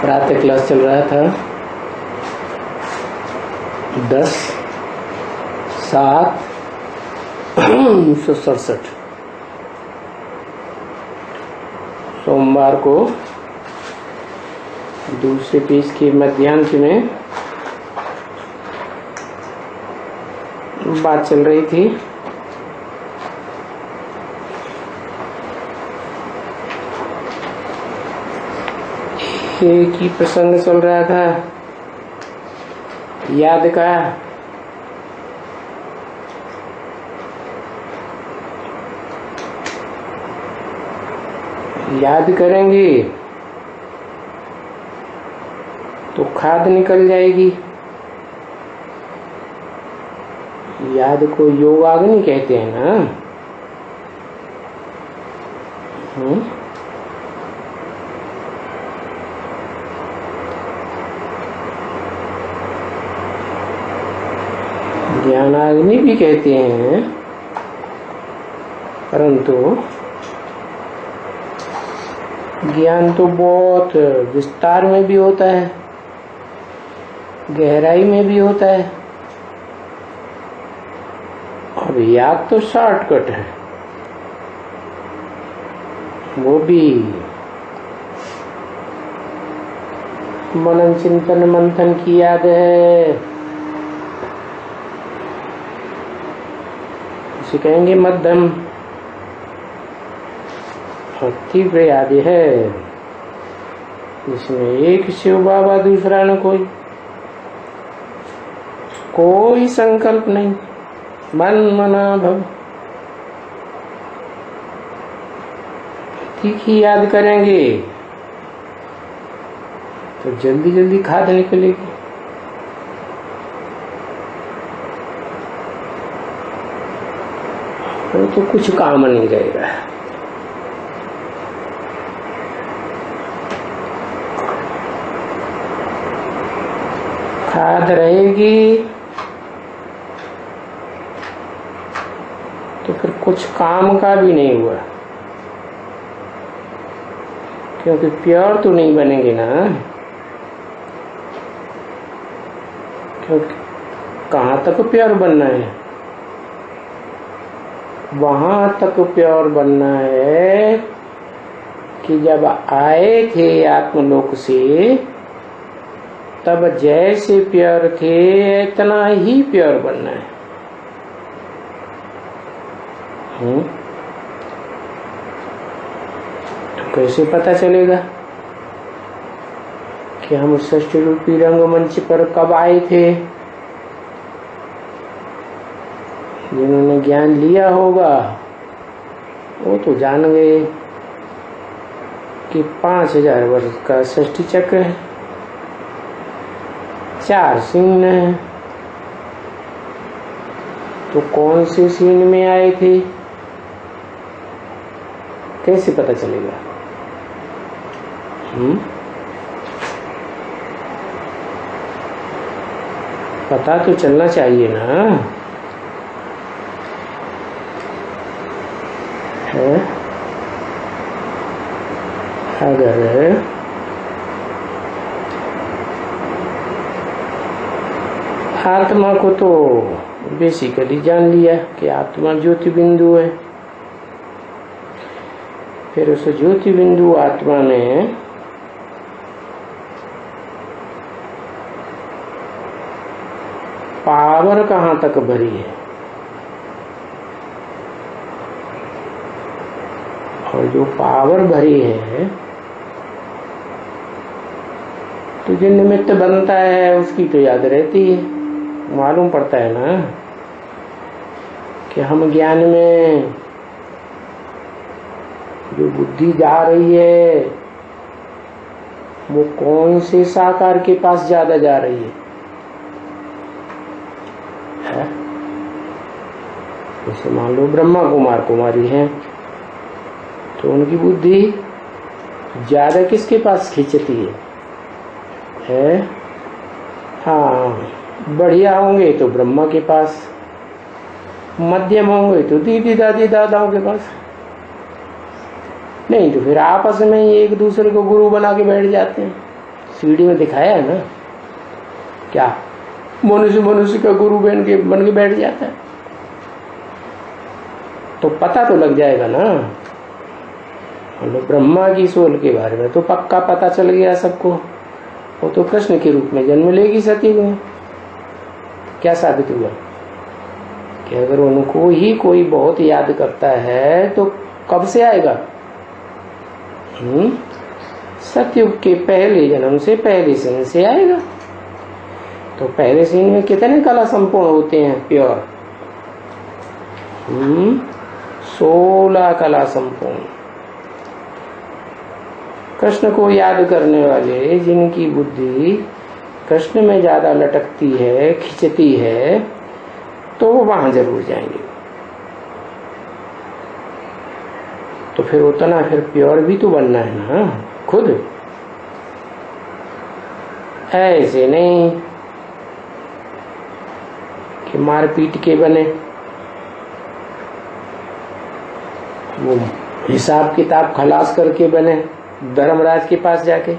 प्रातः क्लास चल रहा था 10/7/1967 सोमवार को दूसरे पेज के मध्यांश में बात चल रही थी एक ही प्रसंग चल रहा था याद का। याद करेंगे तो खाद निकल जाएगी। याद को योगाग्नि कहते हैं ना। ज्ञानाग्नि भी कहते हैं, परंतु ज्ञान तो बहुत विस्तार में भी होता है, गहराई में भी होता है, और याद तो शॉर्टकट है, वो भी मनन चिंतन मंथन की याद है। इसे कहेंगे मध्यम और तीव्र याद है, जिसमें एक शिव बाबा दूसरा न कोई संकल्प नहीं, मन मना भव। तीखी याद करेंगे तो जल्दी जल्दी खाद निकलेगी। तो कुछ काम नहीं रहेगा। खाद रहेगी तो फिर कुछ काम का भी नहीं हुआ, क्योंकि प्योर तो नहीं बनेंगे ना। क्योंकि कहाँ तक प्योर बनना है? वहां तक प्योर बनना है कि जब आए थे आत्मलोक से तब जैसे प्योर थे इतना ही प्योर बनना है। तो कैसे पता चलेगा कि हम सृष्टि रूपी रंगमंच पर कब आए थे? जिन्होंने ज्ञान लिया होगा वो तो जान गए कि 5000 वर्ष का सृष्टि चक्र है, 4 सीन है। तो कौन से सीन में आए थे कैसे पता चलेगा? पता तो चलना चाहिए ना। है अगर आत्मा को तो बेसिकली जान लिया कि आत्मा ज्योति बिंदु है, फिर उस ज्योति बिंदु आत्मा में पावर कहाँ तक भरी है, और जो पावर भरी है तो जो निमित्त बनता है उसकी तो याद रहती है। मालूम पड़ता है ना कि हम ज्ञान में जो बुद्धि जा रही है वो कौन से साकार के पास ज्यादा जा रही है? जैसे मान लो ब्रह्मा कुमार कुमारी हैं तो उनकी बुद्धि ज्यादा किसके पास खींचती है? हाँ, बढ़िया होंगे तो ब्रह्मा के पास, मध्यम होंगे तो दीदी दादी दादाओं के पास, नहीं तो फिर आपस में ही एक दूसरे को गुरु बना के बैठ जाते हैं, सीढ़ी में दिखाया है ना, क्या मनुष्य का गुरु बन के बैठ जाता है, तो पता तो लग जाएगा ना। ब्रह्मा की सोल के बारे में तो पक्का पता चल गया सबको, वो तो कृष्ण के रूप में जन्म लेगी सतयुग में। क्या साबित हुआ कि अगर उनको ही कोई बहुत याद करता है तो कब से आएगा? सतयुग के पहले जन्म से, पहले सीन से आएगा। तो पहले सीन में कितने कला संपूर्ण होते हैं? प्योर 16 कला संपूर्ण। कृष्ण को याद करने वाले जिनकी बुद्धि कृष्ण में ज्यादा लटकती है, खिंचती है, तो वो वहां जरूर जाएंगे। तो फिर उतना फिर प्योर भी तो बनना है ना खुद, ऐसे नहीं कि मार पीट के बने। वो हिसाब किताब खलास करके बने धर्मराज के पास जाके।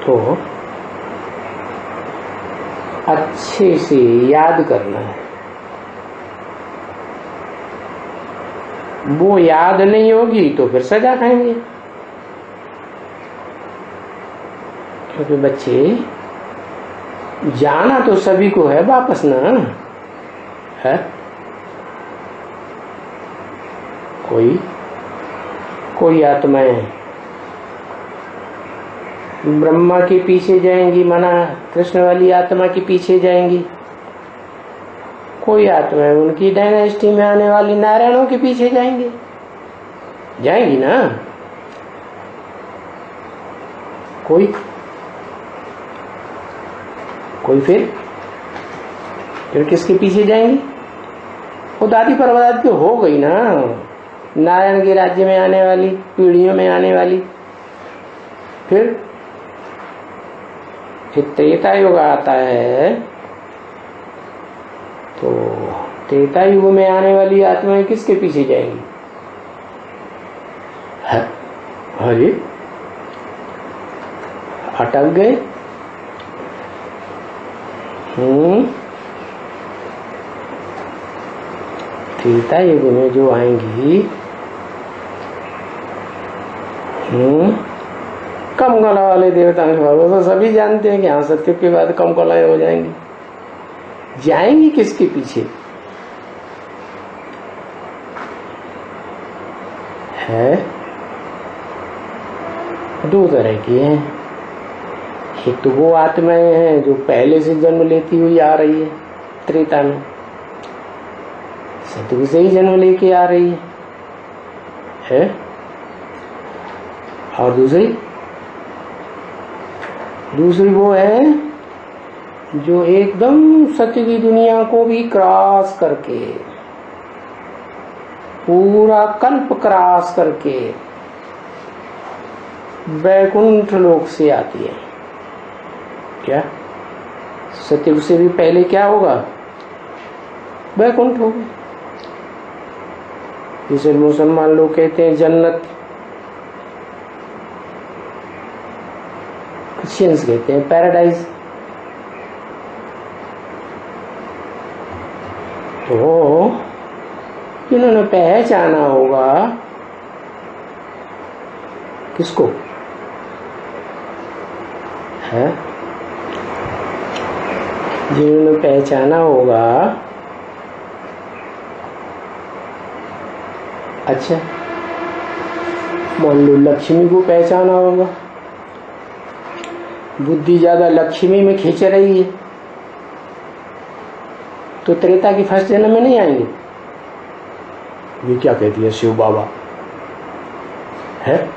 तो अच्छे से याद करना है। वो याद नहीं होगी तो फिर सजा खाएंगे, क्योंकि बच्चे जाना तो सभी को है वापस ना है। कोई आत्माएं ब्रह्मा के पीछे जाएंगी, माना कृष्ण वाली आत्मा के पीछे जाएंगी। कोई आत्माएं उनकी डायनेस्टी में आने वाली नारायणों के पीछे जाएंगी ना। कोई फिर किसके पीछे जाएंगी? वो दादी परदादी तो हो गई ना, नारायण के राज्य में आने वाली, पीढ़ियों में आने वाली। फिर त्रेता युग आता है, तो त्रेता युग में आने वाली आत्माएं किसके पीछे जाएंगी? अरे अटक गए। त्रेता युग में जो आएंगी कम कला वाले देवता तो सभी जानते हैं कि हाँ सत्य के बाद कम कलाएं हो जाएंगी किसके पीछे? है दो तरह की हैं। एक तो वो आत्माएं हैं जो पहले से जन्म लेती हुई आ रही है त्रेता में, सतयुग से ही जन्म लेके आ रही है। और दूसरी वो है जो एकदम सत्य की दुनिया को भी क्रॉस करके, पूरा कल्प क्रॉस करके वैकुंठ लोक से आती है। क्या सतयुग से भी पहले क्या होगा? वैकुंठ होगा। जिसे मुसलमान लोग कहते हैं जन्नत, क्रिश्चियंस कहते हैं पैराडाइज। तो इन्होंने पहचाना होगा किसको है? जिन्होंने पहचाना होगा, अच्छा मान लो लक्ष्मी को पहचाना होगा, बुद्धि ज्यादा लक्ष्मी में खींच रही है, तो त्रेता की फर्स्ट जन्म में नहीं आएंगे। ये क्या कहती है शिव बाबा है?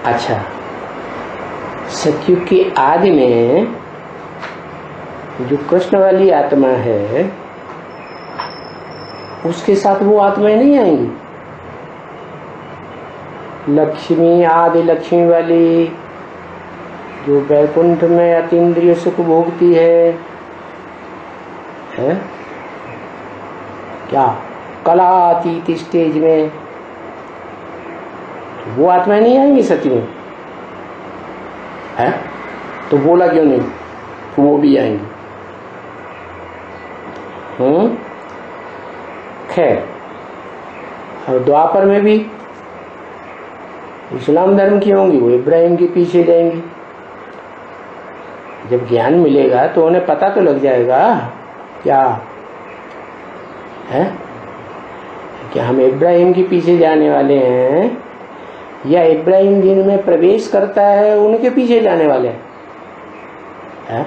अच्छा सतयुग के आदि में जो कृष्ण वाली आत्मा है उसके साथ वो आत्माएं नहीं आएंगी। लक्ष्मी, आदि लक्ष्मी वाली जो वैकुंठ में अतीन्द्रिय सुख भोगती है क्या कलातीत स्टेज में, वो आत्माएं नहीं आएंगी सती में है? तो बोला क्यों नहीं वो भी आएंगी? खैर, और द्वापर में भी इस्लाम धर्म की होंगी, वो इब्राहिम के पीछे जाएंगी। जब ज्ञान मिलेगा तो उन्हें पता तो लग जाएगा क्या है कि हम इब्राहिम के पीछे जाने वाले हैं या इब्राहिम जिनमें प्रवेश करता है उनके पीछे जाने वाले हैं।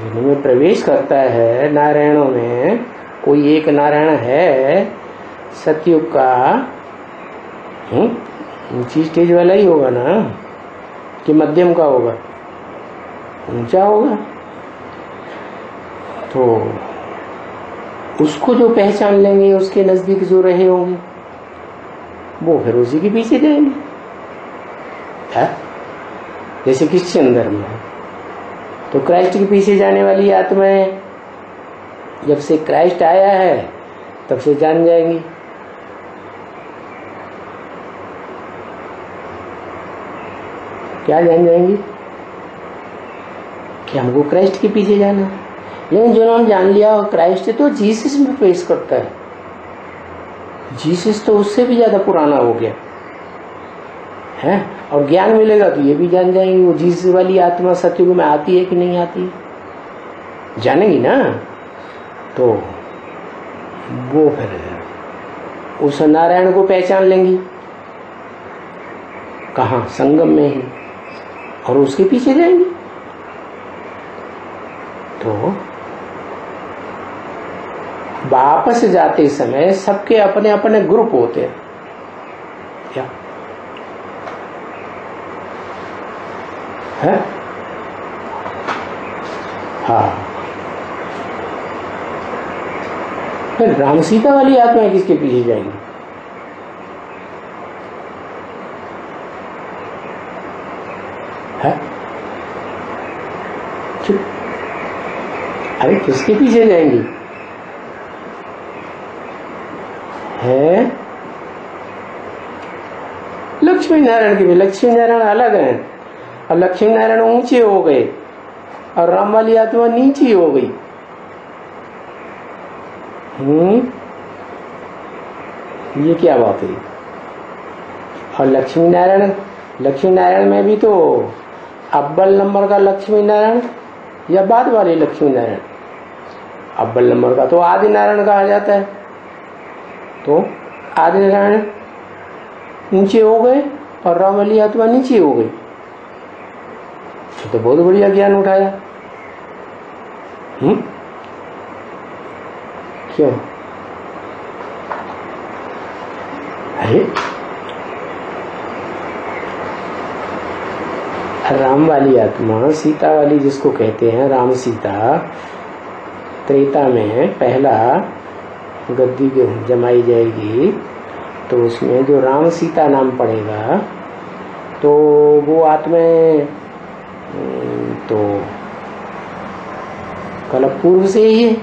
जिनमें प्रवेश करता है नारायणों में, कोई एक नारायण है सतयुग का, ऊंची स्टेज वाला ही होगा ना कि मध्यम का होगा? ऊंचा होगा। तो उसको जो पहचान लेंगे, उसके नजदीक जो रहे होंगे, वो फिर उसी के पीछे जाएंगे है? जैसे क्रिश्चियन धर्म है तो क्राइस्ट के पीछे जाने वाली आत्माएं जब से क्राइस्ट आया है तब से जान जाएंगी। क्या जान जाएंगी? कि हमको क्राइस्ट के पीछे जाना है। लेकिन जिन्होंने जान लिया क्राइस्ट तो जीसस में प्रवेश करता है, जीसस तो उससे भी ज्यादा पुराना हो गया है, और ज्ञान मिलेगा तो ये भी जान जाएंगे वो जीसस वाली आत्मा सतयुग में आती है कि नहीं आती है, जानेंगी ना। तो वो फिर उस नारायण को पहचान लेंगी, कहाँ? संगम में ही, और उसके पीछे जाएंगी। तो वापस जाते समय सबके अपने अपने ग्रुप होते हैं क्या है? हाँ, फिर राम सीता वाली आत्माएं किसके पीछे जाएंगी? है? अरे किसके पीछे जाएंगी? है लक्ष्मी नारायण के भी। लक्ष्मी नारायण अलग है, और लक्ष्मी नारायण ऊंचे हो गए और राम वाली आत्मा नीची हो गई। ये क्या बात है? और लक्ष्मी नारायण में भी तो अव्वल नंबर का लक्ष्मी नारायण या बाद वाले लक्ष्मी नारायण? अव्वल नंबर का तो आदि नारायण कहा जाता है। तो आदि नारायण ऊंचे हो गए और राम वाली आत्मा नीचे हो गई, तो बहुत बढ़िया ज्ञान उठाया। क्यों? अरे राम वाली आत्मा, सीता वाली जिसको कहते हैं, राम सीता, त्रेता में पहला गद्दी जमाई जाएगी तो उसमें जो राम सीता नाम पड़ेगा तो वो आत्माएं तो कल्प पूर्व से ही है,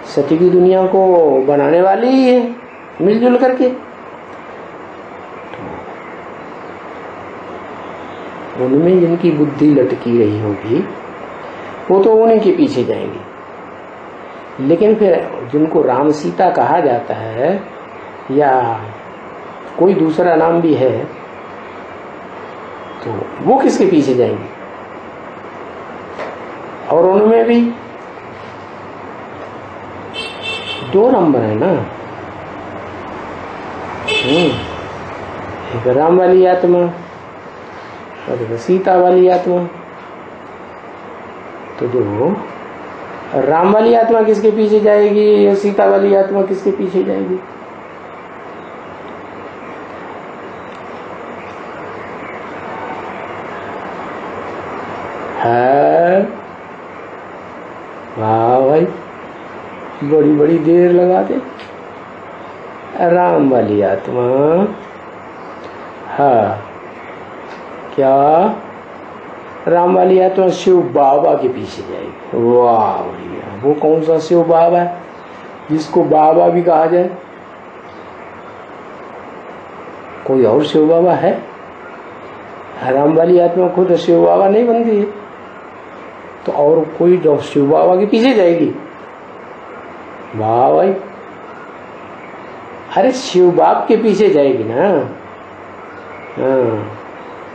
सती की दुनिया को बनाने वाली ही है मिलजुल करके। तो उनमें जिनकी बुद्धि लटकी रही होगी वो तो उन्हीं के पीछे जाएंगे। लेकिन फिर जिनको राम सीता कहा जाता है या कोई दूसरा नाम भी है तो वो किसके पीछे जाएंगे? और उनमें भी दो नंबर है ना, एक राम वाली आत्मा और एक सीता वाली आत्मा। तो जो राम वाली आत्मा किसके पीछे जाएगी या सीता वाली आत्मा किसके पीछे जाएगी? है वाह भाई, बड़ी बड़ी देर लगाते। राम वाली आत्मा, हाँ क्या राम वाली आत्मा शिव बाबा के पीछे जाएगी। वाह भैया, वो कौन सा शिव बाबा है जिसको बाबा भी कहा जाए? कोई और शिव बाबा है? राम वाली आत्मा खुद शिव बाबा नहीं बनती है, तो और कोई जो शिव बाबा के पीछे जाएगी? वाह भाई, अरे शिव बाप के पीछे जाएगी ना।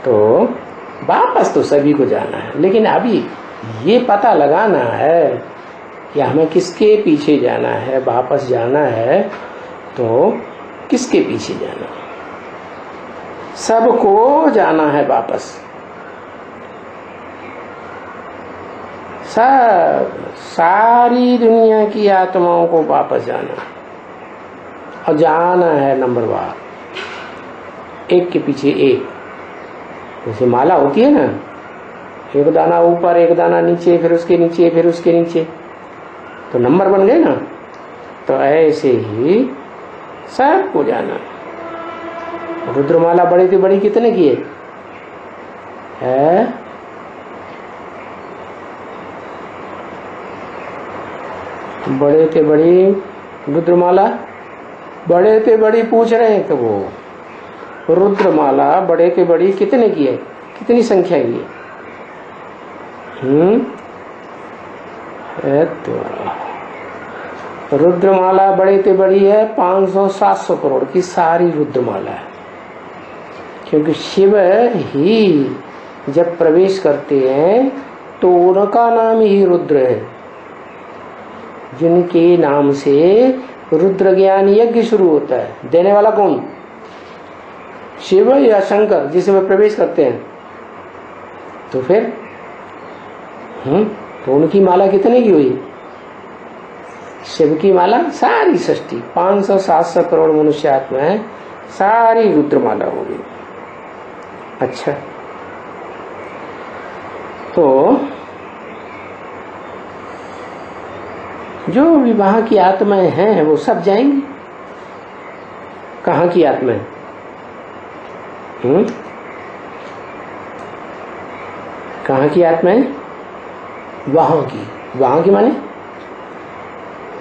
तो वापस तो सभी को जाना है, लेकिन अभी ये पता लगाना है कि हमें किसके पीछे जाना है। वापस जाना है तो किसके पीछे जाना? सबको जाना है वापस, सब सारी दुनिया की आत्माओं को वापस जाना, और जाना है नंबरवार, एक के पीछे एक। जैसे माला होती है ना, एक दाना ऊपर, एक दाना नीचे, फिर उसके नीचे, फिर उसके नीचे, तो नंबर बन गए ना। तो ऐसे ही सबको जाना। रुद्रमाला बड़ी से बड़ी कितने की है? बड़े से बड़ी रुद्रमाला, बड़े से बड़ी पूछ रहे हैं तो वो रुद्रमाला बड़े से बड़ी कितने की है? कितनी संख्या की है? तो रुद्रमाला बड़े से बड़ी है 500-700 करोड़ की सारी रुद्रमाला है, क्योंकि शिव ही जब प्रवेश करते हैं तो उनका नाम ही रुद्र है, जिनके नाम से रुद्र ज्ञान यज्ञ शुरू होता है। देने वाला कौन? शिव या शंकर, जिसमें प्रवेश करते हैं। तो फिर तो उनकी माला कितने की हुई? शिव की माला सारी सृष्टि 500-700 करोड़ मनुष्य आत्मा है, सारी रुद्रमाला होगी। अच्छा, तो जो विवाह की आत्माएं हैं वो सब जाएंगी। कहाँ की आत्माएं? कहाँ की आत्माएं? वहां की माने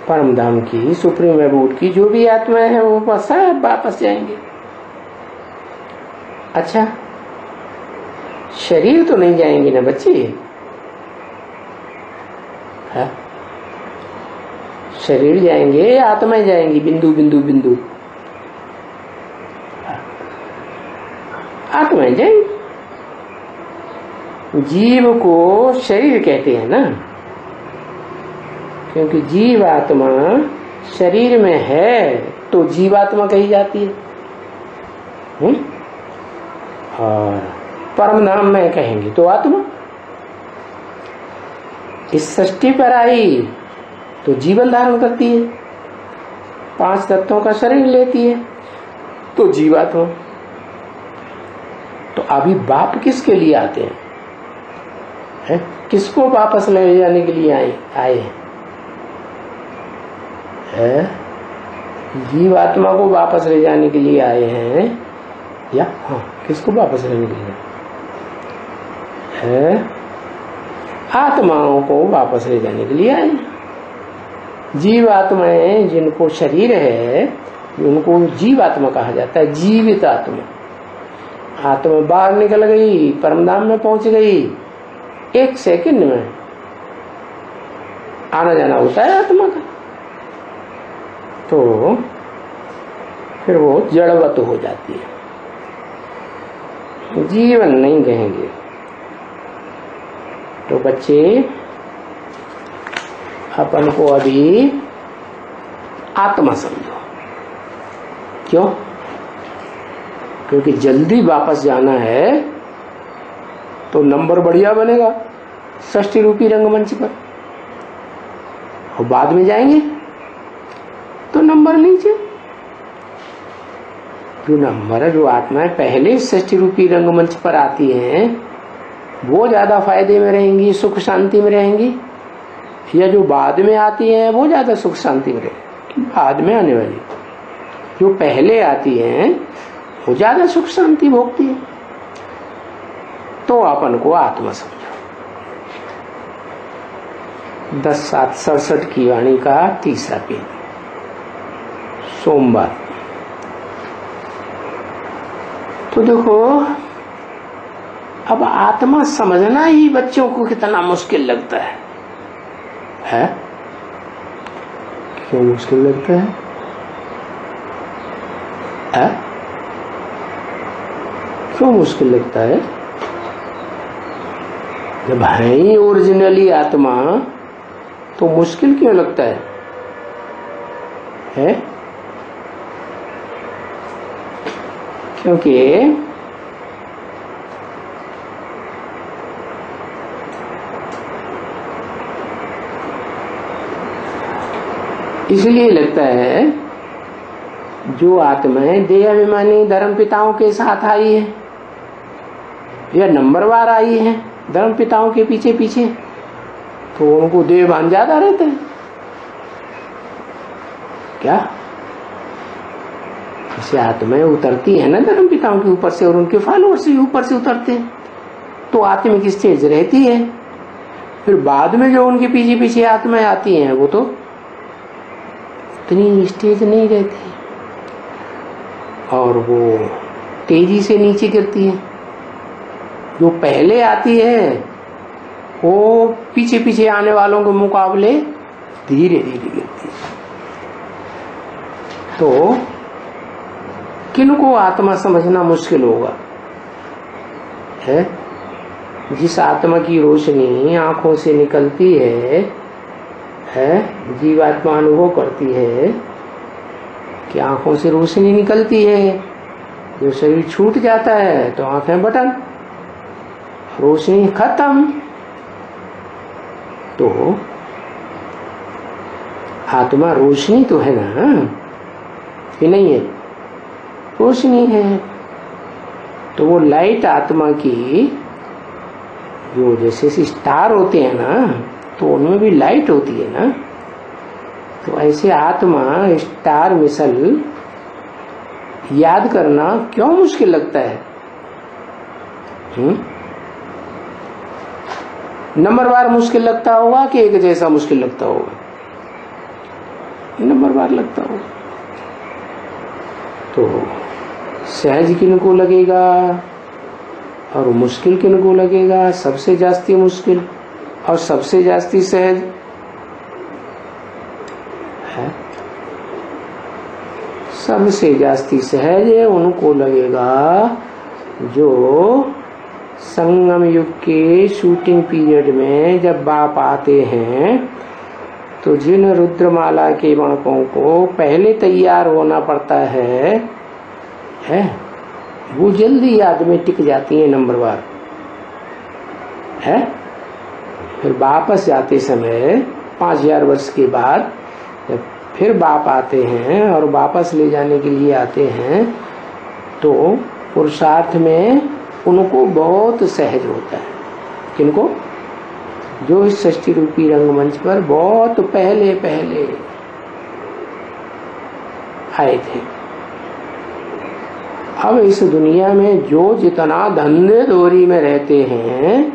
परम धाम की, सुप्रीम एबोड की जो भी आत्माएं हैं वो सब वापस जाएंगे। अच्छा, शरीर तो नहीं जाएंगे ना बच्चे? है? शरीर जाएंगे, आत्माएं जाएंगी, बिंदु बिंदु बिंदु आत्माएं जाएंगी। जीव को शरीर कहते हैं ना, क्योंकि जीव आत्मा शरीर में है तो जीवात्मा कही जाती है। और परम धाम में कहेंगे तो आत्मा। इस सृष्टि पर आई तो जीवन धारण करती है, 5 तत्वों का शरीर लेती है तो जीवात्मा। तो अभी बाप किसके लिए आते हैं? किसको वापस ले जाने के लिए आए हैं? जीवात्मा को वापस ले जाने के लिए आए हैं, या किसको वापस लेने के लिए है? आत्माओं को वापस ले जाने के लिए आए। जीवात्माएं जिनको शरीर है उनको जीवात्मा कहा जाता है, जीवित आत्मा। आत्मा बाहर निकल गई, परमधाम में पहुंच गई, 1 सेकंड में आना जाना होता है आत्मा का, तो फिर वो जड़वत हो जाती है, जीवन नहीं कहेंगे। तो बच्चे अपन को अभी आत्मा समझो। क्यों? क्योंकि जल्दी वापस जाना है तो नंबर बढ़िया बनेगा षष्ठी रूपी रंगमंच पर, और बाद में जाएंगे तो नंबर नीचे। जो नंबर, जो आत्माएं पहले षष्ठी रूपी रंगमंच पर आती हैं वो ज्यादा फायदे में रहेंगी, सुख शांति में रहेंगी, या जो बाद में आती हैं वो ज्यादा सुख शांति में रहेंगी? बाद में आने वाली जो पहले आती हैं वो ज्यादा सुख शांति भोगती है। तो अपन को आत्मा समझो। 10/7/67 की वाणी का 3रा पेज, सोमवार। तो देखो, अब आत्मा समझना ही बच्चों को कितना मुश्किल लगता है? क्यों मुश्किल लगता है? क्यों मुश्किल लगता है? जब है ही ओरिजिनली आत्मा, तो मुश्किल क्यों लगता है? क्योंकि इसलिए लगता है, जो आत्माएं देह अभिमानी धर्म पिताओं के साथ आई है या नंबरवार आई है धर्म पिताओं के पीछे पीछे, तो उनको देहभान ज्यादा रहता है क्या? जैसे आत्माएं उतरती है ना धर्म पिताओं के ऊपर से, और उनके फॉलोअर्स से ऊपर से उतरते हैं, तो आत्मिक स्टेज रहती है। फिर बाद में जो उनके पीछे पीछे आत्माएं आती हैं, वो तो इतनी स्टेज नहीं रहती, और वो तेजी से नीचे गिरती है। जो पहले आती है, वो पीछे पीछे आने वालों के मुकाबले धीरे धीरे गिरती है। तो किनको आत्मा समझना मुश्किल होगा? है जिस आत्मा की रोशनी आंखों से निकलती है, जीवात्मा अनुभव करती है कि आंखों से रोशनी निकलती है, जो शरीर छूट जाता है तो आंखें बटन, रोशनी खत्म। तो आत्मा रोशनी तो है ना, कि नहीं है? रोशनी है। तो वो लाइट आत्मा की, जो जैसे स्टार होते हैं ना, तो उनमें भी लाइट होती है ना। तो ऐसे आत्मा स्टार मिसल याद करना क्यों मुश्किल लगता है? नंबरवार मुश्किल लगता होगा कि एक जैसा मुश्किल लगता होगा? नंबरवार लगता होगा। तो सहज किनको लगेगा और मुश्किल किनको लगेगा? सबसे जास्ती मुश्किल और सबसे जास्ती सहज है। सबसे जास्ती सहज उनको लगेगा जो संगम युग के शूटिंग पीरियड में जब बाप आते हैं, तो जिन रुद्रमाला के बाणकों को पहले तैयार होना पड़ता है, वो जल्दी याद में टिक जाती है नंबरवार है। फिर वापस जाते समय 5000 वर्ष के बाद जब फिर बाप आते हैं और वापस ले जाने के लिए आते हैं, तो पुरुषार्थ में उनको बहुत सहज होता है। किनको? जो इस सृष्टि रूपी रंगमंच पर बहुत पहले पहले आए थे। अब इस दुनिया में जो जितना धंधे दोरी में रहते हैं,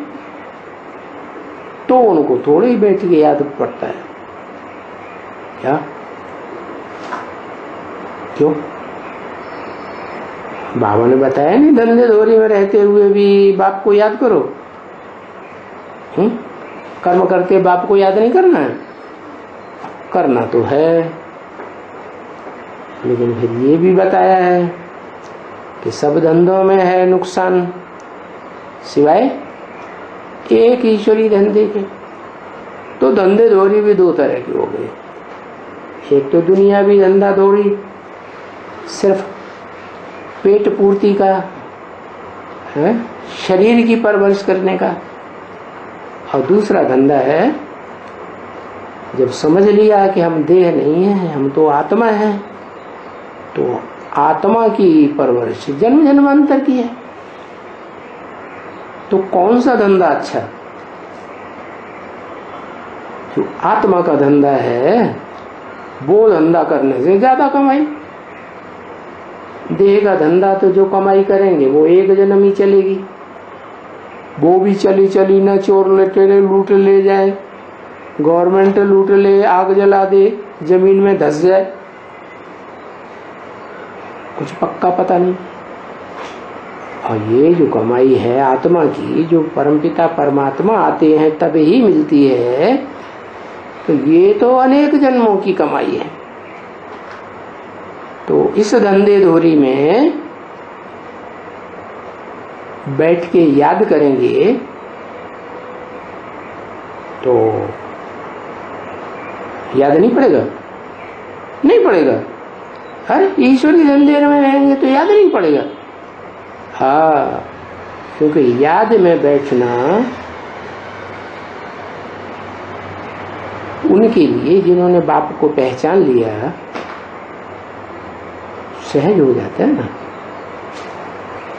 तो उनको थोड़े ही बैठ के याद पड़ता है क्या? क्यों? बाबा ने बताया नहीं, धंधे दोरी में रहते हुए भी बाप को याद करो। कर्म करते बाप को याद नहीं करना है? करना तो है, लेकिन फिर ये भी बताया है कि सब धंधों में है नुकसान, सिवाय एक ईश्वरी धंधे के। तो धंधे दोरी भी दो तरह के हो गए। एक तो दुनियावी धंधा दोरी, सिर्फ पेट पूर्ति का है, शरीर की परवरिश करने का। और दूसरा धंधा है, जब समझ लिया कि हम देह नहीं है, हम तो आत्मा है, तो आत्मा की परवरिश जन्म जन्मांतर की है। तो कौन सा धंधा अच्छा? जो आत्मा का धंधा है, वो धंधा करने से ज्यादा कमाई। देह का धंधा तो जो कमाई करेंगे वो एक जन्म ही चलेगी, वो भी चली चली न चोर लुटेरे लूट ले जाए, गवर्नमेंट लूट ले, आग जला दे, जमीन में धस जाए, कुछ पक्का पता नहीं। और ये जो कमाई है आत्मा की, जो परमपिता परमात्मा आते हैं तब ही मिलती है, तो ये तो अनेक जन्मों की कमाई है। तो इस धंधे धोरी में बैठ के याद करेंगे तो याद नहीं पड़ेगा, नहीं पड़ेगा। अरे ईश्वरी धंधे में रहेंगे तो याद नहीं पड़ेगा। हाँ, क्योंकि याद में बैठना उनके लिए जिन्होंने बाप को पहचान लिया सहज हो जाता है ना।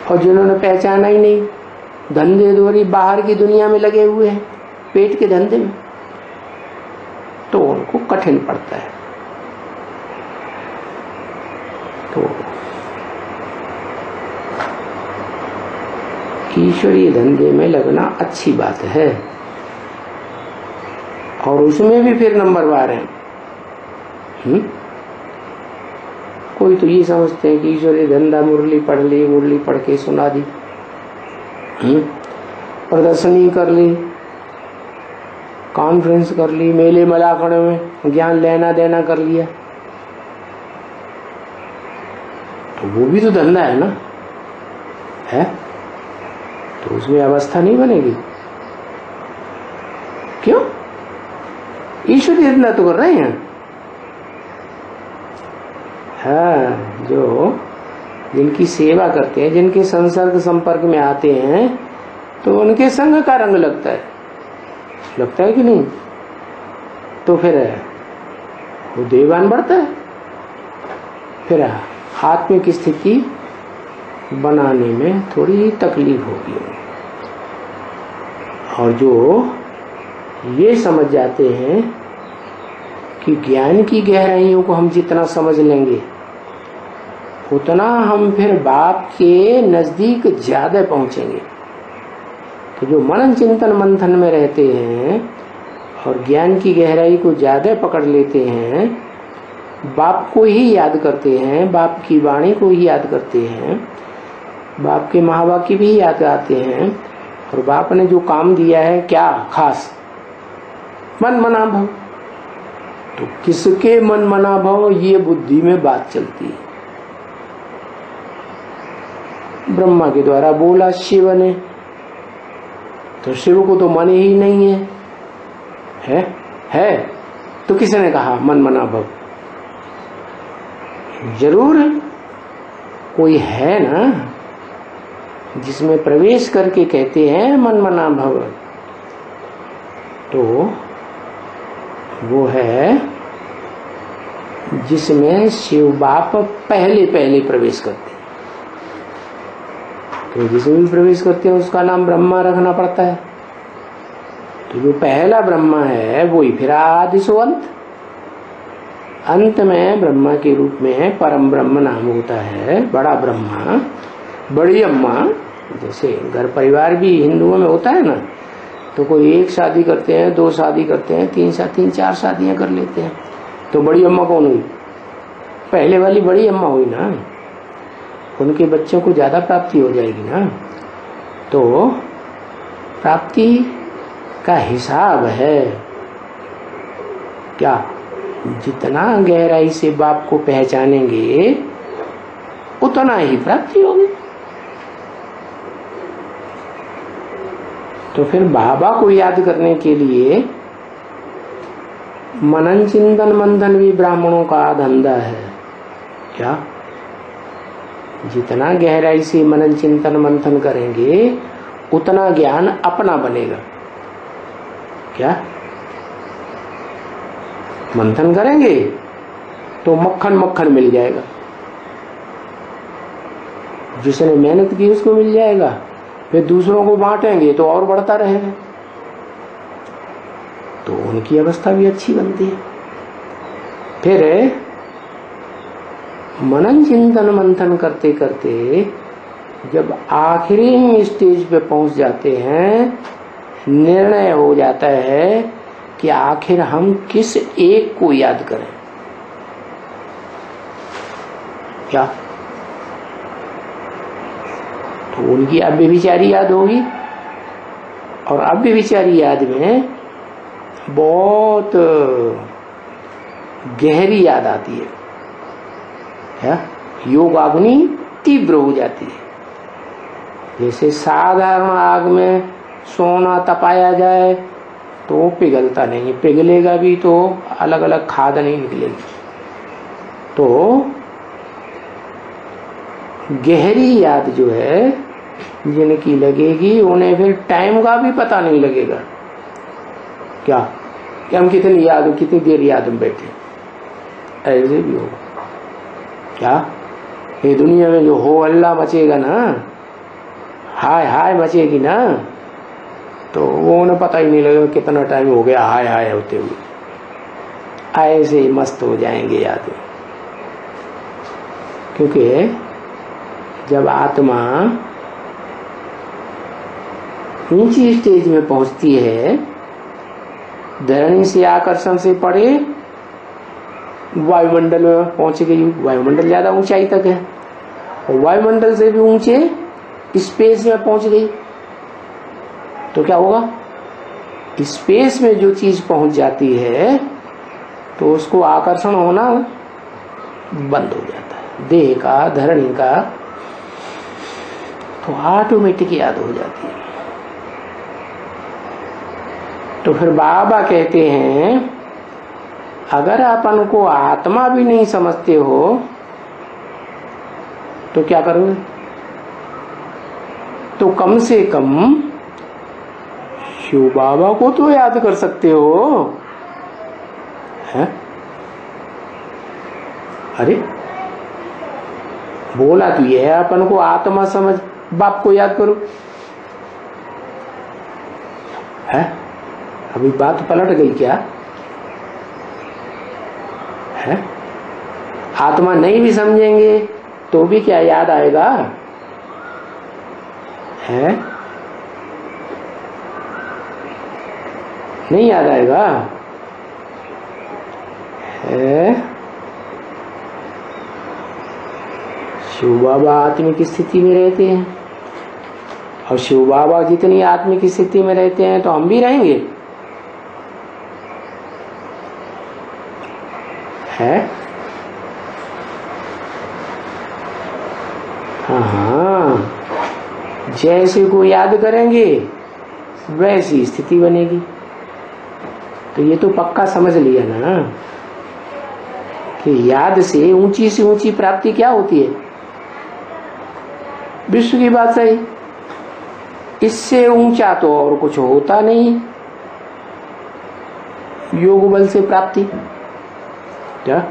और जिन्होंने पहचाना ही नहीं, धंधे दोरी बाहर की दुनिया में लगे हुए हैं, पेट के धंधे में, तो उनको कठिन पड़ता है। तो ईश्वरीय धंधे में लगना अच्छी बात है, और उसमें भी फिर नंबरवार है। कोई तो ये समझते हैं कि ईश्वरीय धंधा मुरली पढ़ ली, मुरली पढ़ के सुना दी, प्रदर्शनी कर ली, कॉन्फ्रेंस कर ली, मेले मलाखड़े में ज्ञान लेना देना कर लिया, तो वो भी तो धंधा है ना, है? तो उसमें अवस्था नहीं बनेगी। क्यों? ईश्वरीय धंधा तो कर रहे हैं। हाँ, जो जिनकी सेवा करते हैं, जिनके संसर्ग संपर्क में आते हैं, तो उनके संग का रंग लगता है कि नहीं? तो फिर वो देवान बढ़ता है। फिर आत्मिक स्थिति बनाने में थोड़ी तकलीफ होगी। और जो ये समझ जाते हैं कि ज्ञान की गहराइयों को हम जितना समझ लेंगे उतना हम फिर बाप के नजदीक ज्यादा पहुंचेंगे। तो जो मनन चिंतन मंथन में रहते हैं और ज्ञान की गहराई को ज्यादा पकड़ लेते हैं, बाप को ही याद करते हैं, बाप की वाणी को ही याद करते हैं, बाप के महावाक्य भी याद आते हैं, और बाप ने जो काम दिया है क्या खास, मन मना भव। तो किसके मन मना भव, ये बुद्धि में बात चलती है। ब्रह्मा के द्वारा बोला शिव ने, तो शिव को तो मन ही नहीं है? तो किसने कहा मन मना भव? जरूर कोई है ना जिसमें प्रवेश करके कहते हैं मन मना भव। तो वो है जिसमें शिव बाप पहले प्रवेश करते हैं। तो जिसमें भी प्रवेश करते हैं उसका नाम ब्रह्मा रखना पड़ता है। तो जो पहला ब्रह्मा है वही फिर आदि सो अंत में ब्रह्मा के रूप में परम ब्रह्म नाम होता है। बड़ा ब्रह्मा, बड़ी अम्मा, जैसे घर परिवार भी हिंदुओं में होता है ना, तो कोई एक शादी करते हैं, दो शादी करते हैं, तीन चार शादियां कर लेते हैं। तो बड़ी अम्मा कौन हुई? पहले वाली बड़ी अम्मा हुई ना। उनके बच्चों को ज्यादा प्राप्ति हो जाएगी ना। तो प्राप्ति का हिसाब है क्या? जितना गहराई से बाप को पहचानेंगे उतना ही प्राप्ति होगी। तो फिर बाबा को याद करने के लिए मनन चिंतन मंथन भी ब्राह्मणों का धंधा है। क्या? जितना गहराई से मनन चिंतन मंथन करेंगे उतना ज्ञान अपना बनेगा। क्या? मंथन करेंगे तो मक्खन मक्खन मिल जाएगा, जिसने मेहनत की उसको मिल जाएगा। फिर दूसरों को बांटेंगे तो और बढ़ता रहेगा, तो उनकी अवस्था भी अच्छी बनती है। फिर मनन चिंतन मंथन करते करते जब आखिरी स्टेज पे पहुंच जाते हैं, निर्णय हो जाता है कि आखिर हम किस एक को याद करें। क्या तो उनकी अव्यभिचारी याद होगी, और अव्यभिचारी याद में बहुत गहरी याद आती है। क्या योगाग्नि तीव्र हो जाती है। जैसे साधारण आग में सोना तपाया जाए तो पिघलता नहीं, पिघलेगा भी तो अलग अलग खाद नहीं निकलेगी। तो गहरी याद जो है जिनकी लगेगी उन्हें फिर टाइम का भी पता नहीं लगेगा। क्या कि हम कितनी याद, कितनी देर याद में बैठे, ऐसे भी होगा। क्या ये दुनिया में जो हो अल्लाह मचेगा ना, हाय हाय मचेगी ना, तो वो उन्हें पता ही नहीं लगेगा कितना टाइम हो गया हाय हाय होते हुए। ऐसे ही मस्त हो जाएंगे याद में। क्योंकि जब आत्मा ऊंची स्टेज में पहुंचती है, धरणी से आकर्षण से पड़े वायुमंडल में पहुंच गई। वायुमंडल ज्यादा ऊंचाई तक है, और वायुमंडल से भी ऊंचे स्पेस में पहुंच गई। तो क्या होगा, स्पेस में जो चीज पहुंच जाती है तो उसको आकर्षण होना बंद हो जाता है, देह का, धरणी का, तो ऑटोमेटिक याद हो जाती है। तो फिर बाबा कहते हैं अगर अपन को आत्मा भी नहीं समझते हो तो क्या करोगे, तो कम से कम शिव बाबा को तो याद कर सकते हो, है? अरे बोला तो ये है अपन को आत्मा समझ, बाप को याद करो, है? अभी बात पलट गई क्या, है? आत्मा नहीं भी समझेंगे तो भी क्या याद आएगा, है? नहीं याद आएगा, है? शिव बाबा आत्मिक स्थिति में रहते हैं, और शिव बाबा जितनी आत्मिक स्थिति में रहते हैं तो हम भी रहेंगे, है? हाँ, जैसे को याद करेंगे वैसी स्थिति बनेगी। तो ये तो पक्का समझ लिया ना कि याद से ऊंची प्राप्ति क्या होती है, विश्व की बात सही, इससे ऊंचा तो और कुछ होता नहीं। योग बल से प्राप्ति, क्या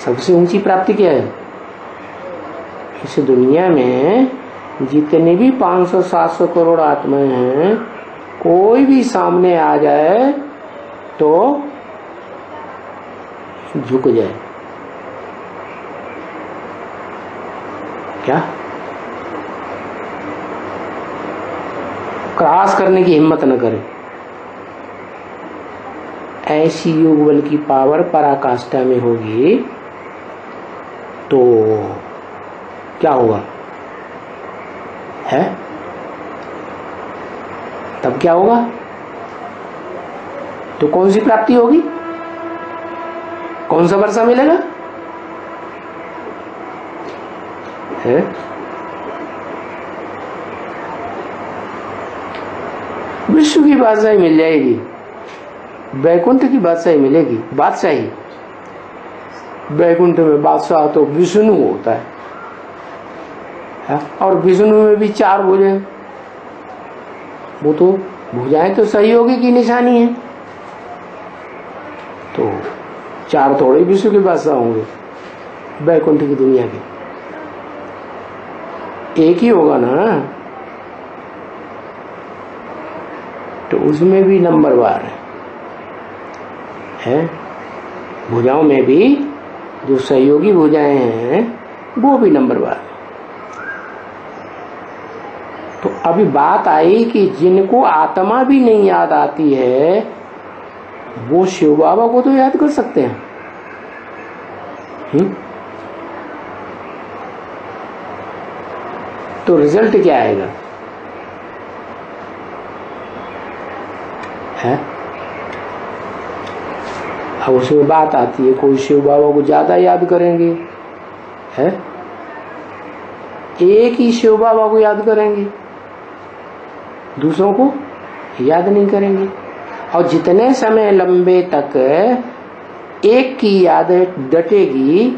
सबसे ऊंची प्राप्ति क्या है? इस दुनिया में जितने भी 500-700 करोड़ आत्माएं हैं, कोई भी सामने आ जाए तो झुक जाए, क्या क्रॉस करने की हिम्मत न करे। ऐसी योग बल की पावर पराकाष्ठा में होगी तो क्या होगा, है? तब क्या होगा, तो कौन सी प्राप्ति होगी, कौन सा वर्षा मिलेगा, है? विश्व की बादशाही मिल जाएगी, वैकुंठ की बादशाही मिलेगी। बादशाही, वैकुंठ में बादशाह तो विष्णु होता है, और विष्णु में भी 4 भुजाएं, वो तो भुजाएं तो सहयोगी की निशानी है, तो 4 थोड़े विश्व के बादशाह होंगे वैकुंठ की दुनिया के, एक ही होगा ना। तो उसमें भी नंबरवार है, भुजाओं में भी जो सहयोगी भुजाएं हैं वो भी नंबरवार। तो अभी बात आई कि जिनको आत्मा भी नहीं याद आती है वो शिव बाबा को तो याद कर सकते हैं। तो रिजल्ट क्या आएगा है? अब उसमें बात आती है, कोई शिव बाबा को ज्यादा याद करेंगे है, एक ही शिव बाबा को याद करेंगे, दूसरों को याद नहीं करेंगे। और जितने समय लंबे तक एक की याद डटेगी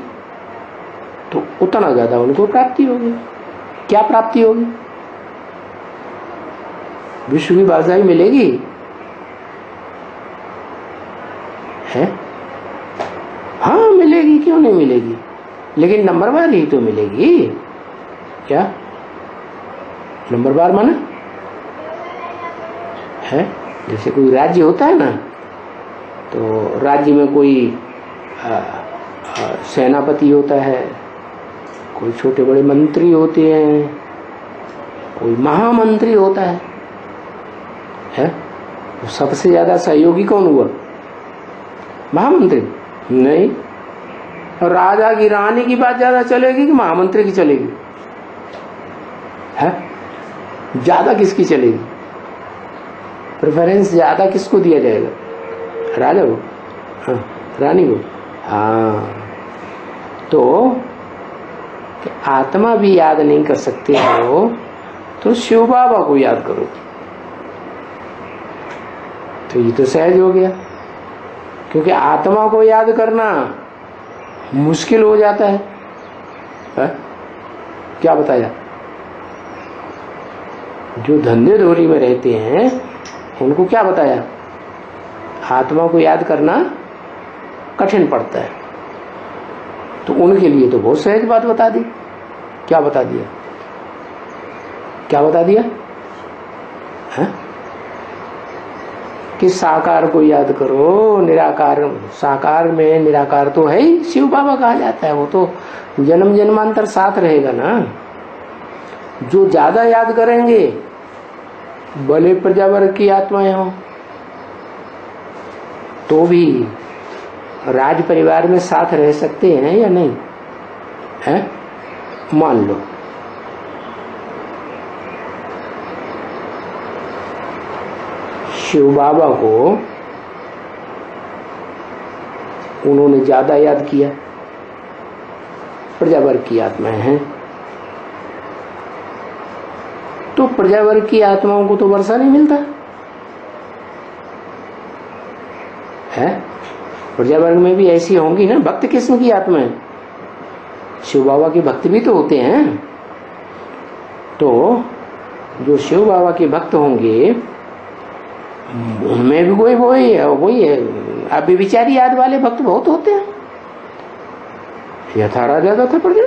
तो उतना ज्यादा उनको प्राप्ति होगी। क्या प्राप्ति होगी? विश्व की बादशाही मिलेगी है? हाँ मिलेगी, क्यों नहीं मिलेगी, लेकिन नंबरवार ही तो मिलेगी। क्या नंबरवार माने है? जैसे कोई राज्य होता है ना, तो राज्य में कोई सेनापति होता है, कोई छोटे बड़े मंत्री होते हैं, कोई महामंत्री होता है? तो सबसे ज्यादा सहयोगी कौन हुआ? महामंत्री नहीं। राजा की रानी की बात ज्यादा चलेगी कि महामंत्री की चलेगी है? ज्यादा किसकी चलेगी? प्रेफरेंस ज्यादा किसको दिया जाएगा? राजा को? हाँ, रानी को? हाँ। तो आत्मा भी याद नहीं कर सकते हो तो शिव बाबा को याद करो, तो ये तो सहज हो गया। क्योंकि आत्मा को याद करना मुश्किल हो जाता है, क्या बताया? जो धंधे धोरी में रहते हैं उनको क्या बताया? आत्मा को याद करना कठिन पड़ता है, तो उनके लिए तो बहुत सहज बात बता दी। क्या बता दिया? क्या बता दिया है? कि साकार को याद करो, निराकार, साकार में निराकार तो है ही, शिव बाबा कहा जाता है, वो तो जन्म जन्मांतर साथ रहेगा ना। जो ज्यादा याद करेंगे भले प्रजावर्ग की आत्माएं हो तो भी राज परिवार में साथ रह सकते हैं या नहीं है? मान लो शिव बाबा को उन्होंने ज्यादा याद किया, प्रजावर्ग की आत्माएं हैं, तो प्रजावर्ग की आत्माओं को तो वर्षा नहीं मिलता है। प्रजावर्ग में भी ऐसी होंगी ना। भक्त किस्म की आत्माएं, शिव बाबा के भक्त भी तो होते हैं। तो जो शिव बाबा के भक्त होंगे उनमें भी वही है। अभी विचारी याद वाले भक्त बहुत होते हैं। यथा राजा था प्रजा,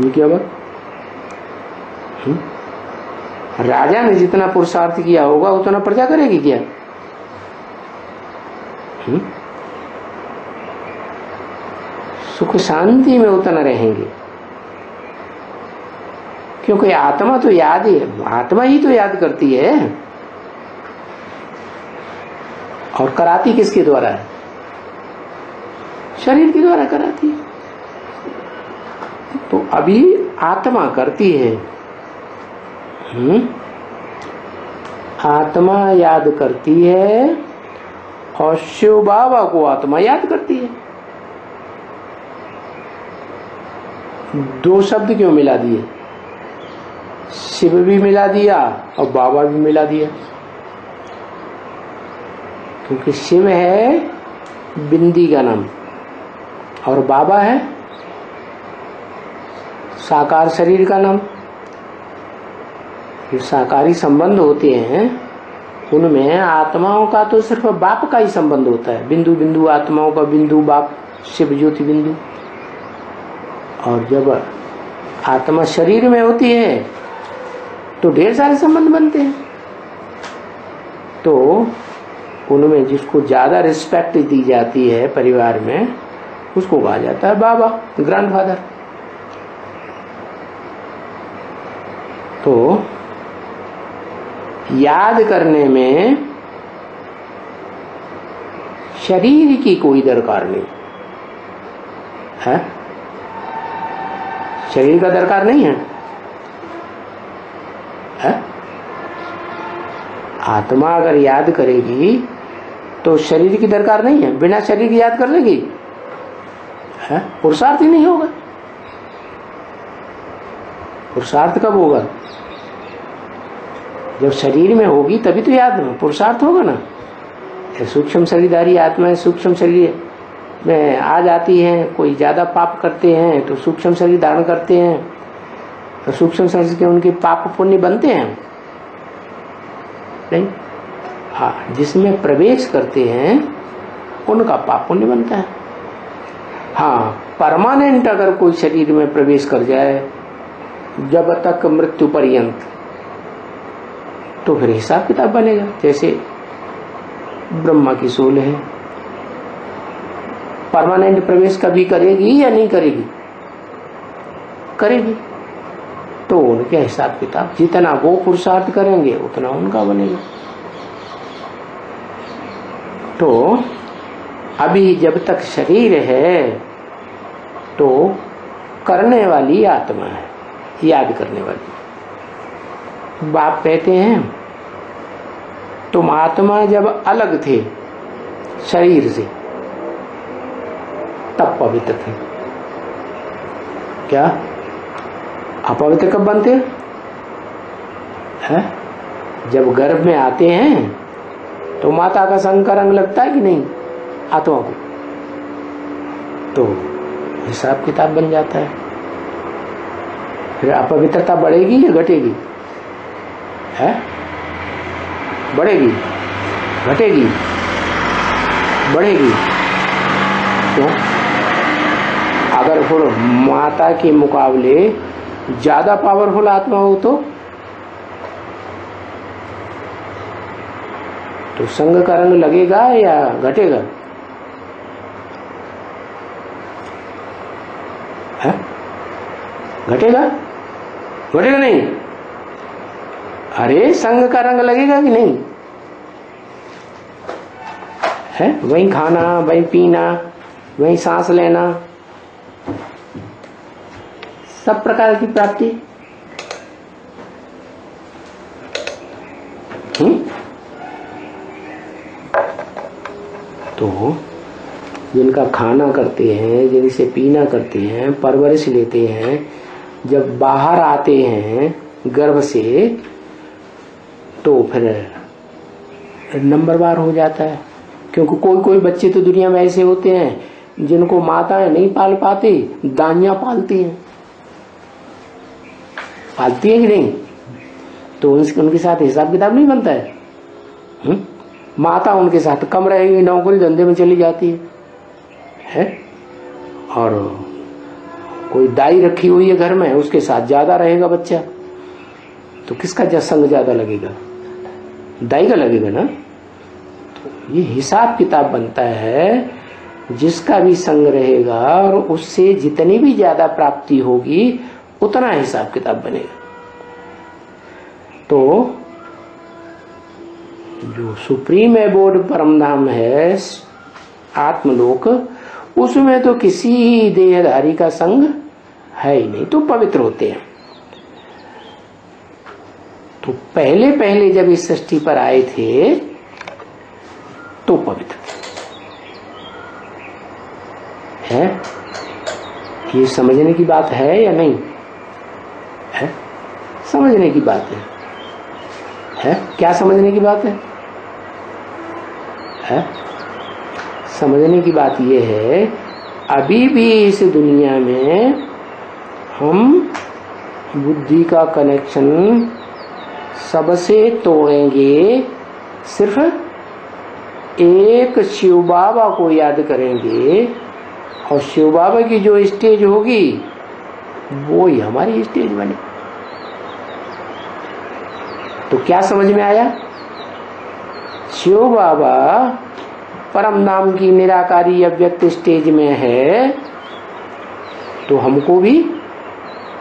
ये क्या बात? राजा ने जितना पुरुषार्थ किया होगा उतना प्रजा करेगी क्या? सुख शांति में उतना रहेंगे, क्योंकि आत्मा तो याद ही, आत्मा ही तो याद करती है। और कराती किसके द्वारा है? शरीर के द्वारा कराती है। तो अभी आत्मा करती है, आत्मा याद करती है और शिव बाबा को आत्मा याद करती है। दो शब्द क्यों मिला दिए? शिव भी मिला दिया और बाबा भी मिला दिया, क्योंकि शिव है बिंदी का नाम और बाबा है साकार शरीर का नाम। जो साकारी संबंध होते हैं उनमें आत्माओं का तो सिर्फ बाप का ही संबंध होता है। बिंदु बिंदु आत्माओं का बिंदु बाप, शिव ज्योति बिंदु। और जब आत्मा शरीर में होती है तो ढेर सारे संबंध बनते हैं। तो उनमें जिसको ज्यादा रिस्पेक्ट दी जाती है परिवार में उसको कहा जाता है बाबा, ग्रैंडफादर। तो याद करने में शरीर की कोई दरकार नहीं है। शरीर का दरकार नहीं है, है? आत्मा अगर याद करेगी तो शरीर की दरकार नहीं है, बिना शरीर की याद कर लेगी, है? पुरुषार्थ ही नहीं होगा। पुरुषार्थ कब होगा? जब शरीर में होगी तभी तो याद पुरुषार्थ होगा ना। सूक्ष्म शरीरधारी आत्माएं सूक्ष्म शरीर में आ जाती हैं, कोई ज्यादा पाप करते हैं तो सूक्ष्म शरीर धारण करते हैं, तो सूक्ष्म शरीर के उनके पाप पुण्य बनते हैं नहीं? हाँ, जिसमें प्रवेश करते हैं उनका पाप पुण्य बनता है। हाँ, परमानेंट अगर कोई शरीर में प्रवेश कर जाए जब तक मृत्यु पर्यंत, तो फिर हिसाब किताब बनेगा। जैसे ब्रह्मा की सोल है, परमानेंट प्रवेश कभी करेगी या नहीं करेगी? करेगी। तो उनके हिसाब किताब जितना वो पुरुषार्थ करेंगे उतना उनका बनेगा। तो अभी जब तक शरीर है तो करने वाली आत्मा है, याद करने वाली। बाप कहते हैं तुम आत्मा जब अलग थे शरीर से तब पवित्र थे। क्या अपवित्र कब बनते हैं? जब गर्भ में आते हैं तो माता का संग का रंग लगता है कि नहीं आत्मा को? तो हिसाब किताब बन जाता है। फिर अपवित्रता बढ़ेगी या घटेगी? है? बढ़ेगी, घटेगी, बढ़ेगी। क्यों? अगर फिर माता के मुकाबले ज्यादा पावरफुल आत्मा हो तो संग का रंग लगेगा या घटेगा? है? घटेगा? घटेगा नहीं? अरे संग का रंग लगेगा कि नहीं? है? वहीं खाना, वहीं पीना, वहीं सांस लेना, सब प्रकार की प्राप्ति। तो जिनका खाना करते हैं, जिनसे पीना करते हैं, परवरिश लेते हैं, जब बाहर आते हैं गर्भ से तो फिर नंबरवार हो जाता है। क्योंकि कोई कोई बच्चे तो दुनिया में ऐसे होते हैं जिनको माताएं नहीं पाल पाती, दाइयां पालती हैं। पालती है कि नहीं? तो उनके साथ हिसाब किताब नहीं बनता है। माता उनके साथ कम रहेगी, नौकरी धंधे में चली जाती है? और कोई दाई रखी हुई है घर में, उसके साथ ज्यादा रहेगा बच्चा, तो किसका संग ज्यादा लगेगा? दाई का लगेगा ना। तो ये हिसाब किताब बनता है, जिसका भी संग रहेगा और उससे जितनी भी ज्यादा प्राप्ति होगी उतना हिसाब किताब बनेगा। तो जो सुप्रीम एबोर्ड परमधाम है आत्मलोक, उसमें तो किसी देहधारी का संग है ही नहीं, तो पवित्र होते हैं। तो पहले पहले जब इस सृष्टि पर आए थे तो पवित्र है। ये समझने की बात है या नहीं है? समझने की बात है? क्या समझने की बात है? समझने की बात यह है, अभी भी इस दुनिया में हम बुद्धि का कनेक्शन सबसे तोड़ेंगे, सिर्फ एक शिव बाबा को याद करेंगे और शिव बाबा की जो स्टेज होगी वो ही हमारी स्टेज बने। तो क्या समझ में आया? शिव बाबा परम नाम की निराकारी अव्यक्त स्टेज में है तो हमको भी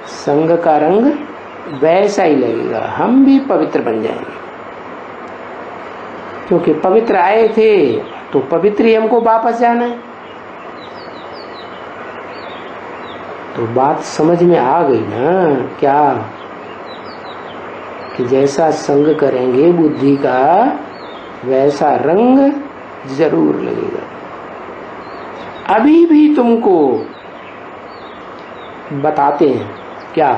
संग का रंग वैसा ही लगेगा, हम भी पवित्र बन जाएंगे। क्योंकि पवित्र आए थे तो पवित्र ही हमको वापस जाना है। तो बात समझ में आ गई ना क्या, कि जैसा संग करेंगे बुद्धि का वैसा रंग जरूर लगेगा। अभी भी तुमको बताते हैं, क्या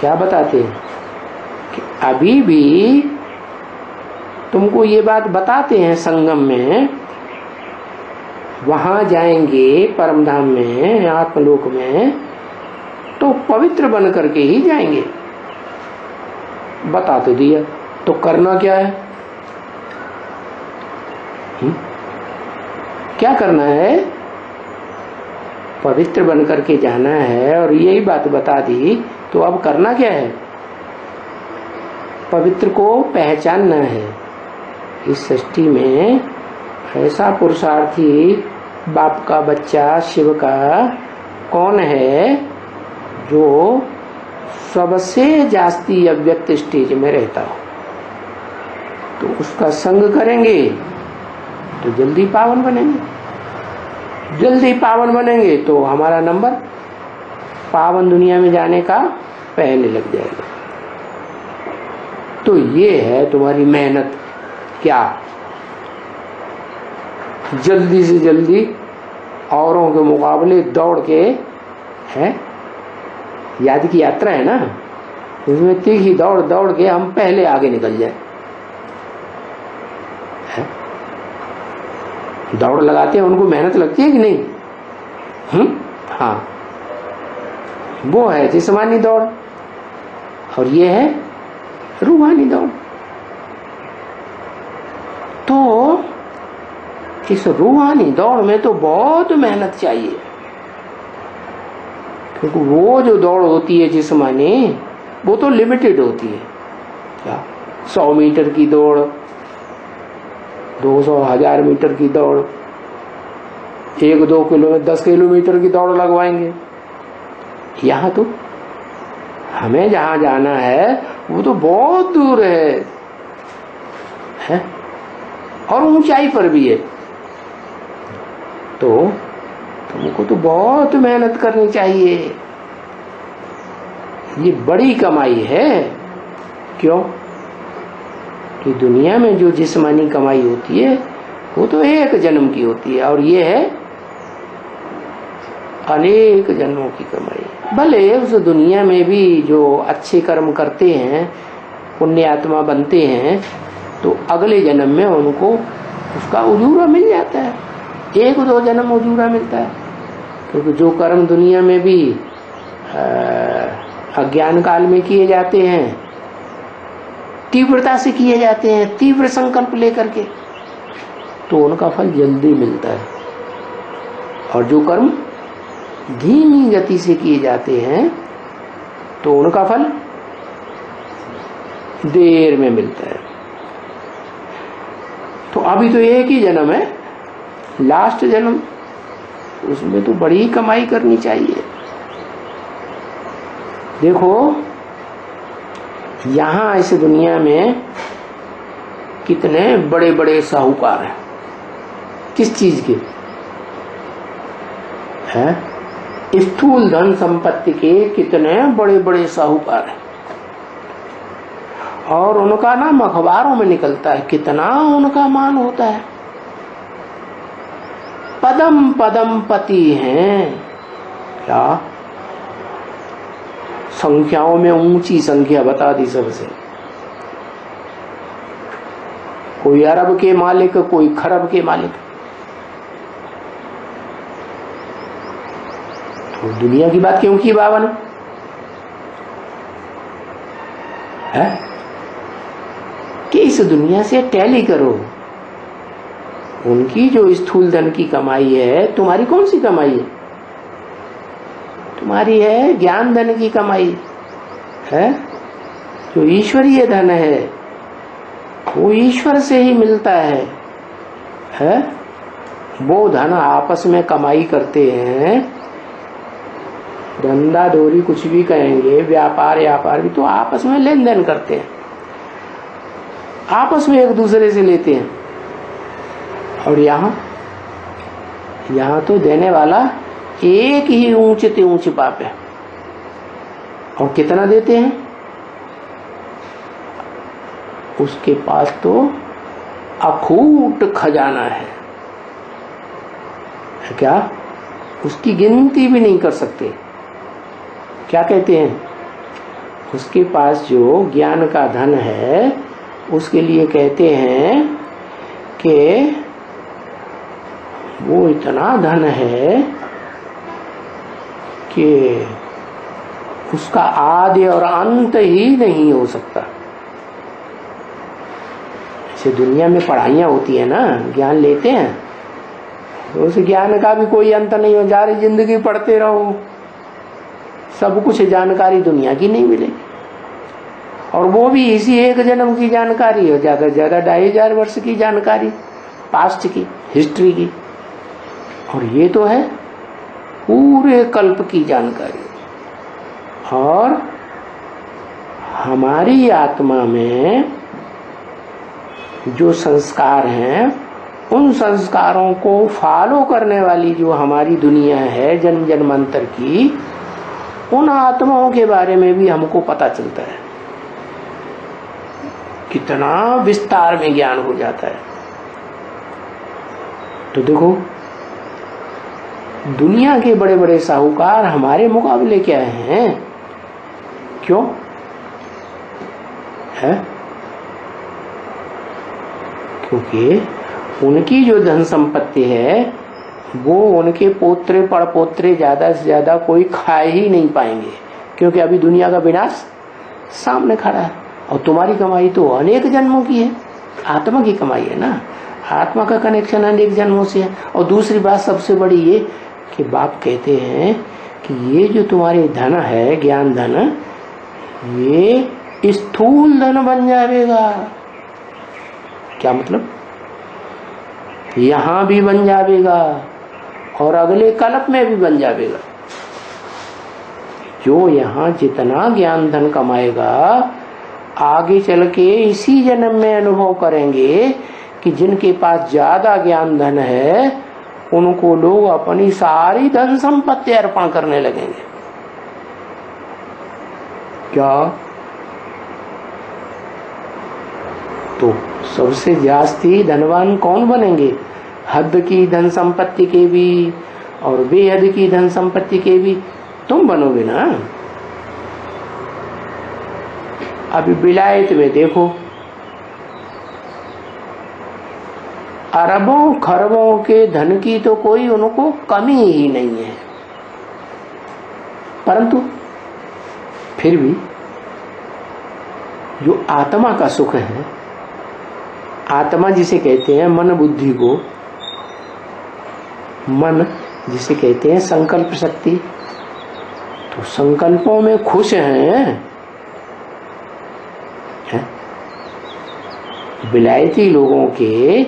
क्या बताते हैं, कि अभी भी तुमको ये बात बताते हैं संगम में, वहां जाएंगे परम धाम में, आत्मलोक में, तो पवित्र बन करके ही जाएंगे। बता तो दिया, तो करना क्या है? क्या करना है? पवित्र बन करके जाना है, और यही बात बता दी, तो अब करना क्या है? पवित्र को पहचानना है। इस सृष्टि में ऐसा पुरुषार्थी बाप का बच्चा शिव का कौन है जो सबसे जास्ती अव्यक्त स्टेज में रहता हो? तो उसका संग करेंगे तो जल्दी पावन बनेंगे। जल्दी पावन बनेंगे तो हमारा नंबर पावन दुनिया में जाने का पहले लग जाएगा। तो ये है तुम्हारी मेहनत। क्या? जल्दी से जल्दी औरों के मुकाबले दौड़ के, है याद की यात्रा है ना, इसमें तीखी दौड़ दौड़ के हम पहले आगे निकल जाए। दौड़ लगाते हैं, उनको मेहनत लगती है कि नहीं? हाँ, वो है जिस्मानी दौड़, और ये है रूहानी दौड़। तो इस रूहानी दौड़ में तो बहुत मेहनत चाहिए, क्योंकि वो जो दौड़ होती है जिस्मानी, वो तो लिमिटेड होती है। क्या 100 मीटर की दौड़, 200, 1000 मीटर की दौड़, 1-2 किलोमीटर, 10 किलोमीटर की दौड़ लगवाएंगे। यहाँ तो हमें जहां जाना है वो तो बहुत दूर है? और ऊंचाई पर भी है। तो तुमको तो बहुत मेहनत करनी चाहिए। ये बड़ी कमाई है। क्यों? कि दुनिया में जो जिस्मानी कमाई होती है वो तो एक जन्म की होती है, और ये है अनेक जन्मों की कमाई। भले उस दुनिया में भी जो अच्छे कर्म करते हैं, पुण्य आत्मा बनते हैं, तो अगले जन्म में उनको उसका उजूरा मिल जाता है। 1-2 जन्म उजूरा मिलता है, क्योंकि जो कर्म दुनिया में भी अज्ञान काल में किए जाते हैं, तीव्रता से किए जाते हैं, तीव्र संकल्प लेकर के, तो उनका फल जल्दी मिलता है। और जो कर्म धीमी गति से किए जाते हैं तो उनका फल देर में मिलता है। तो अभी तो एक ही जन्म है, लास्ट जन्म, उसमें तो बड़ी कमाई करनी चाहिए। देखो यहां इस दुनिया में कितने बड़े बड़े साहूकार हैं। किस चीज के? हैं? स्थूल धन संपत्ति के कितने बड़े बड़े साहूकार हैं, और उनका नाम अखबारों में निकलता है। कितना उनका मान होता है। पदम पदम पति हैं। क्या संख्याओं में ऊंची संख्या बता दी सबसे। कोई अरब के मालिक, कोई खरब के मालिक। तो दुनिया की बात क्यों की बाबा ने? है कि इस दुनिया से टैली करो। उनकी जो स्थूल धन की कमाई है, तुम्हारी कौन सी कमाई है? तुम्हारी है ज्ञान धन की कमाई है, जो ईश्वरीय धन है, वो ईश्वर से ही मिलता है? वो धन आपस में कमाई करते हैं। धंधा डोरी कुछ भी कहेंगे, व्यापार भी तो आपस में लेन देन करते हैं। आपस में एक दूसरे से लेते हैं। और यहाँ तो देने वाला एक ही ऊंचे ते ऊंचे बाप है। और कितना देते हैं? उसके पास तो अखूट खजाना है क्या? उसकी गिनती भी नहीं कर सकते। क्या कहते हैं? उसके पास जो ज्ञान का धन है उसके लिए कहते हैं कि वो इतना धन है कि उसका आदि और अंत ही नहीं हो सकता। ऐसे दुनिया में पढ़ाइयाँ होती है ना, ज्ञान लेते हैं तो उस ज्ञान का भी कोई अंत नहीं हो जा रही, जिंदगी पढ़ते रहो, सब कुछ जानकारी दुनिया की नहीं मिलेगी। और वो भी इसी एक जन्म की जानकारी हो, ज्यादा से ज्यादा 2500 वर्ष की जानकारी, पास्ट की, हिस्ट्री की। और ये तो है पूरे कल्प की जानकारी। और हमारी आत्मा में जो संस्कार हैं, उन संस्कारों को फॉलो करने वाली जो हमारी दुनिया है जन्म जन्मांतर की, उन आत्माओं के बारे में भी हमको पता चलता है। कितना विस्तार में ज्ञान हो जाता है। तो देखो, दुनिया के बड़े बड़े साहूकार हमारे मुकाबले क्या हैं? क्यों है? क्योंकि उनकी जो धन संपत्ति है वो उनके पोत्रे पड़पोत्रे ज्यादा से ज्यादा कोई खा ही नहीं पाएंगे, क्योंकि अभी दुनिया का विनाश सामने खड़ा है। और तुम्हारी कमाई तो अनेक जन्मों की है, आत्मा की कमाई है ना, आत्मा का कनेक्शन अनेक जन्मों से है। और दूसरी बात सबसे बड़ी ये कि बाप कहते हैं कि ये जो तुम्हारे धन है, ज्ञान धन, ये स्थूल धन बन जाएगा। क्या मतलब? यहां भी बन जाएगा और अगले कल्प में भी बन जाएगा। जो यहां जितना ज्ञान धन कमाएगा, आगे चल के इसी जन्म में अनुभव करेंगे कि जिनके पास ज्यादा ज्ञान धन है उनको लोग अपनी सारी धन संपत्ति अर्पण करने लगेंगे। क्या? तो सबसे जास्ती धनवान कौन बनेंगे? हद की धन संपत्ति के भी और बेहद की धन संपत्ति के भी तुम बनोगे ना। अभी विलायत में देखो, अरबों खरबों के धन की तो कोई उनको कमी ही नहीं है, परंतु फिर भी जो आत्मा का सुख है, आत्मा जिसे कहते हैं मन बुद्धि को, मन जिसे कहते हैं संकल्प शक्ति, तो संकल्पों में खुश हैं। विलायती लोगों के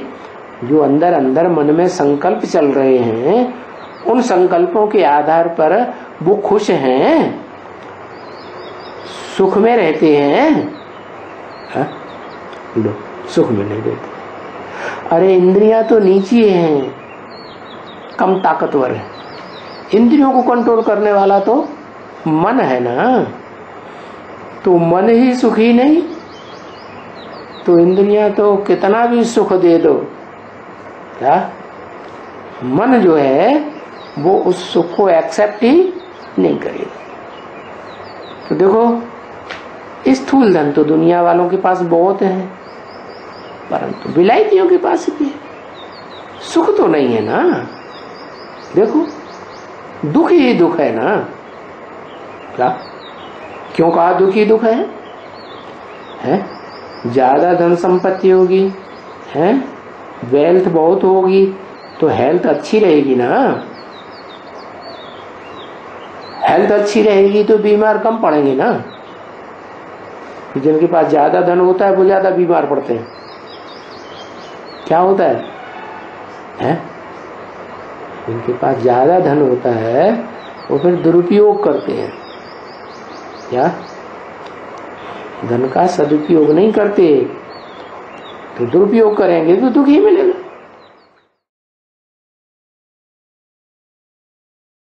जो अंदर अंदर मन में संकल्प चल रहे हैं, उन संकल्पों के आधार पर वो खुश हैं, सुख में रहते हैं। लो, सुख में नहीं रहते। अरे इंद्रियां तो नीचे हैं, कम ताकतवर है। इंद्रियों को कंट्रोल करने वाला तो मन है ना, तो मन ही सुखी नहीं तो इंद्रियां तो कितना भी सुख दे दो, क्या मन जो है वो उस सुख को एक्सेप्ट ही नहीं करेगा। तो देखो, स्थूल धन तो दुनिया वालों के पास बहुत है, परंतु विलायतियों के पास भी है। सुख तो नहीं है ना। देखो, दुख ही दुख है ना। क्या? क्यों कहा दुख ही दुख है? ज्यादा धन संपत्ति होगी, है वेल्थ बहुत होगी, तो हेल्थ अच्छी रहेगी ना। हेल्थ अच्छी रहेगी तो बीमार कम पड़ेंगे ना। जिनके पास ज्यादा धन होता है वो ज्यादा बीमार पड़ते हैं। क्या होता है? जिनके पास ज्यादा धन होता है वो फिर दुरुपयोग करते हैं। क्या? धन का सदुपयोग नहीं करते, तो दुरुपयोग करेंगे तो दुख ही मिलेगा।